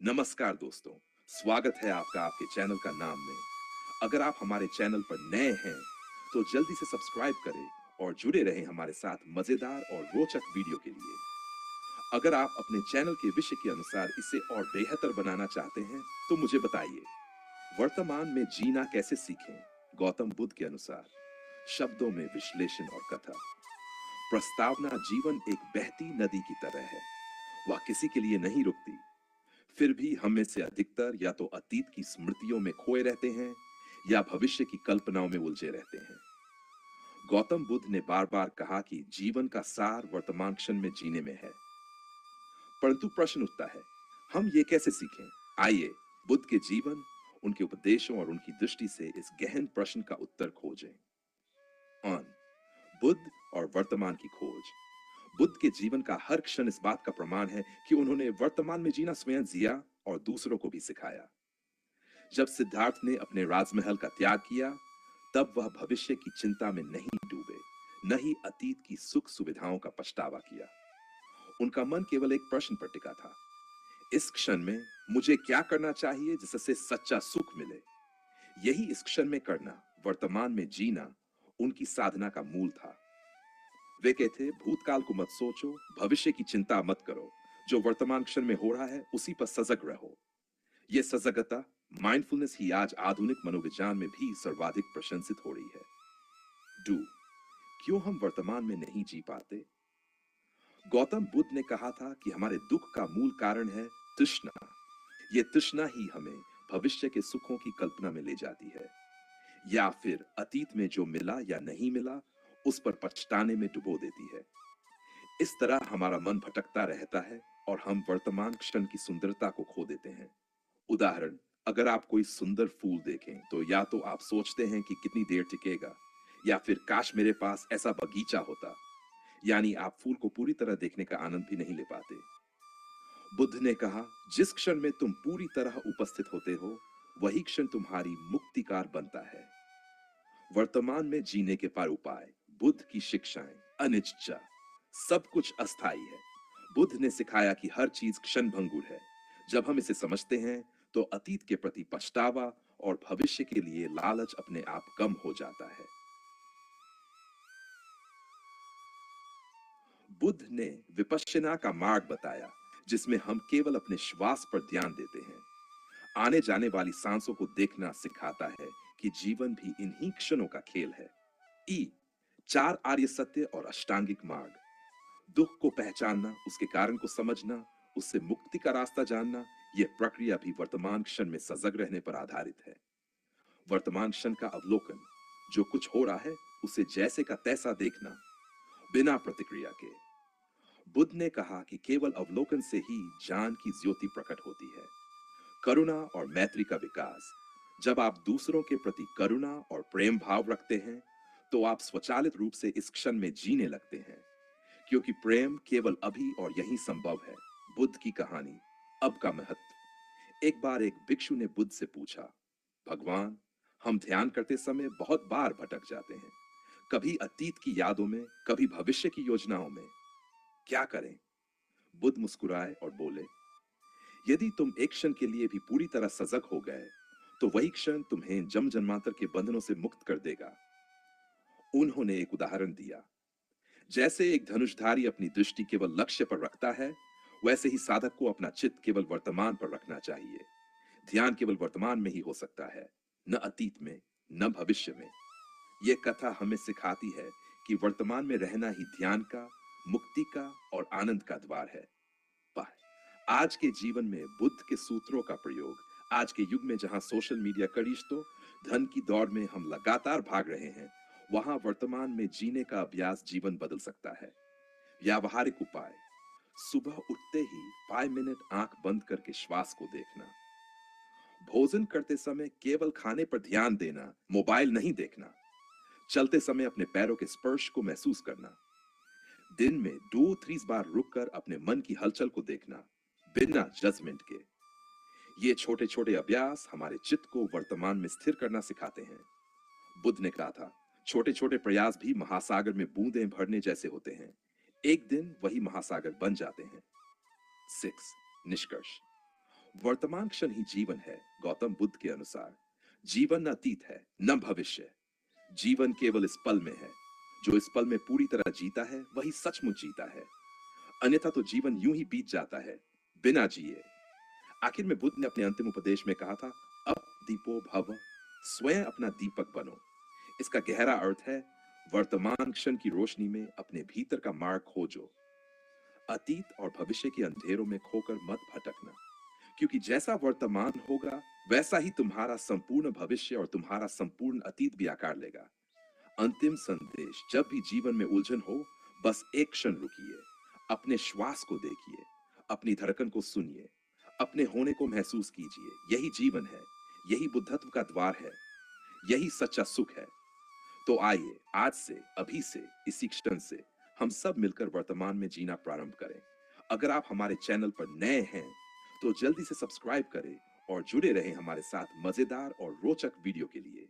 नमस्कार दोस्तों, स्वागत है आपका आपके चैनल का नाम में। अगर आप हमारे चैनल पर नए हैं, तो जल्दी से सब्सक्राइब करें और जुड़े रहें हमारे साथ मजेदार और रोचक वीडियो के लिए। अगर आप अपने चैनल के विषय के अनुसार इसे और बेहतर बनाना चाहते हैं, तो मुझे बताइए। वर्तमान में जीना कैसे सीखें? गौतम बुद्ध के अनुसार, शब्दों में विश्लेषण और कथा। प्रस्तावना: जीवन एक बहती नदी की तरह है, वह किसी के लिए नहीं रुकती। फिर भी हम में से अधिकतर या तो अतीत की स्मृतियों में खोए रहते हैं या भविष्य की कल्पनाओं में उलझे रहते हैं। गौतम बुद्ध ने बार बार कहा कि जीवन का सार वर्तमान क्षण में जीने में है। परंतु प्रश्न उठता है, हम ये कैसे सीखें? आइए बुद्ध के जीवन, उनके उपदेशों और उनकी दृष्टि से इस गहन प्रश्न का उत्तर खोजें। ऑन बुद्ध और वर्तमान की खोज। बुद्ध के जीवन का हर क्षण इस बात का प्रमाण है कि उन्होंने वर्तमान में जीना स्वयं जिया और दूसरों को भी सिखाया। जब सिद्धार्थ ने अपने राजमहल का त्याग किया, तब वह भविष्य की चिंता में नहीं डूबे, न ही अतीत की सुख सुविधाओं का पछतावा किया। उनका मन केवल एक प्रश्न पर टिका था, इस क्षण में मुझे क्या करना चाहिए जिससे सच्चा सुख मिले। यही इस क्षण में करना, वर्तमान में जीना, उनकी साधना का मूल था। वे कहते, भूतकाल को मत सोचो, भविष्य की चिंता मत करो, जो वर्तमान क्षण में हो रहा है उसी पर सजग रहो। यह सजगता, माइंडफुलनेस ही आज आधुनिक मनोविज्ञान में भी सर्वाधिक प्रशंसित हो रही है। डू क्यों हम वर्तमान में नहीं जी पाते? गौतम बुद्ध ने कहा था कि हमारे दुख का मूल कारण है तृष्णा। यह तृष्णा ही हमें भविष्य के सुखों की कल्पना में ले जाती है, या फिर अतीत में जो मिला या नहीं मिला उस पर पछताने में डुबो देती है। इस तरह हमारा मन भटकता रहता है और हम वर्तमान क्षण की सुंदरता को खो देते हैं। उदाहरण, अगर आप कोई सुंदर फूल देखें तो या तो आप सोचते हैं कि कितनी देर टिकेगा, या फिर काश मेरे पास ऐसा बगीचा होता। यानी आप फूल को पूरी तरह देखने का आनंद भी नहीं ले पाते। बुद्ध ने कहा, जिस क्षण में तुम पूरी तरह उपस्थित होते हो, वही क्षण तुम्हारी मुक्तिकार बनता है। वर्तमान में जीने के पर उपाय, बुद्ध की शिक्षाएं। अनिच्चा, सब कुछ अस्थाई है। बुद्ध ने सिखाया कि हर चीज क्षण भंगुर है। जब हम इसे समझते हैं, तो अतीत के प्रति पछतावा और भविष्य के लिए लालच अपने आप कम हो जाता है। बुद्ध ने विपश्यना का मार्ग बताया, जिसमें हम केवल अपने श्वास पर ध्यान देते हैं। आने जाने वाली सांसों को देखना सिखाता है कि जीवन भी इन्हीं क्षणों का खेल है। ई चार आर्य सत्य और अष्टांगिक मार्ग। दुख को पहचानना, उसके कारण को समझना, उससे मुक्ति का रास्ता जानना, यह प्रक्रिया भी वर्तमान क्षण में सजग रहने पर आधारित है। वर्तमान क्षण का अवलोकन, जो कुछ हो रहा है उसे जैसे का तैसा देखना, बिना प्रतिक्रिया के। बुद्ध ने कहा कि केवल अवलोकन से ही ज्ञान की ज्योति प्रकट होती है। करुणा और मैत्री का विकास। जब आप दूसरों के प्रति करुणा और प्रेम भाव रखते हैं, तो आप स्वचालित रूप से इस क्षण में जीने लगते हैं, क्योंकि प्रेम केवल अभी और यहीं संभव है। बुद्ध की कहानी, अब का महत्व। एक बार एक भिक्षु ने बुद्ध से पूछा, भगवान, हम ध्यान करते समय बहुत बार भटक जाते हैं, कभी अतीत की यादों में, कभी भविष्य की योजनाओं में, क्या करें? बुद्ध मुस्कुराए और बोले, यदि तुम एक क्षण के लिए भी पूरी तरह सजग हो गए, तो वही क्षण तुम्हें जन्म जन्मांतर के बंधनों से मुक्त कर देगा। उन्होंने एक उदाहरण दिया, जैसे एक धनुषधारी अपनी दृष्टि केवल लक्ष्य पर रखता है, वैसे ही साधक को अपना चित्त केवल वर्तमान पर रखना चाहिए। ध्यान केवल वर्तमान में ही हो सकता है, न अतीत में, न भविष्य में। यह कथा हमें सिखाती है कि वर्तमान में रहना ही ध्यान का, मुक्ति का और आनंद का द्वार है। पाए आज के जीवन में बुद्ध के सूत्रों का प्रयोग, आज के युग में जहां सोशल मीडिया का रिश्तों, धन की दौड़ में हम लगातार भाग रहे हैं, वहां वर्तमान में जीने का अभ्यास जीवन बदल सकता है। व्यावहारिक उपाय, सुबह उठते ही 5 मिनट आंख बंद करके श्वास को देखना। भोजन करते समय केवल खाने पर ध्यान देना, मोबाइल नहीं देखना। चलते समय अपने पैरों के स्पर्श को महसूस करना। दिन में 2-3 बार रुककर अपने मन की हलचल को देखना, बिना जजमेंट के। ये छोटे छोटे अभ्यास हमारे चित्त को वर्तमान में स्थिर करना सिखाते हैं। बुद्ध ने कहा था, छोटे छोटे प्रयास भी महासागर में बूंदें भरने जैसे होते हैं। एक दिन वही महासागर बन जाते हैं। 6 निष्कर्ष। वर्तमान क्षण ही जीवन है गौतम बुद्ध के अनुसार। जीवन न अतीत है न भविष्य। जीवन केवल इस पल में है। जो इस पल में पूरी तरह जीता है वही सचमुच जीता है। अन्यथा तो जीवन यूं ही बीत जाता है बिना जिए। आखिर में बुद्ध ने अपने अंतिम उपदेश में कहा था, अब दीपो भव, स्वयं अपना दीपक बनो। इसका गहरा अर्थ है, वर्तमान क्षण की रोशनी में अपने भीतर का मार्ग खोजो। अतीत और भविष्य के अंधेरों में खोकर मत भटकना, क्योंकि जैसा वर्तमान होगा वैसा ही तुम्हारा संपूर्ण भविष्य और तुम्हारा संपूर्ण अतीत भी आकार लेगा। अंतिम संदेश, जब भी जीवन में उलझन हो, बस एक क्षण रुकिए, अपने श्वास को देखिए, अपनी धड़कन को सुनिए, अपने होने को महसूस कीजिए। यही जीवन है, यही बुद्धत्व का द्वार है, यही सच्चा सुख है। तो आइए आज से, अभी से, इसी क्षण से हम सब मिलकर वर्तमान में जीना प्रारंभ करें। अगर आप हमारे चैनल पर नए हैं तो जल्दी से सब्सक्राइब करें और जुड़े रहें हमारे साथ मजेदार और रोचक वीडियो के लिए।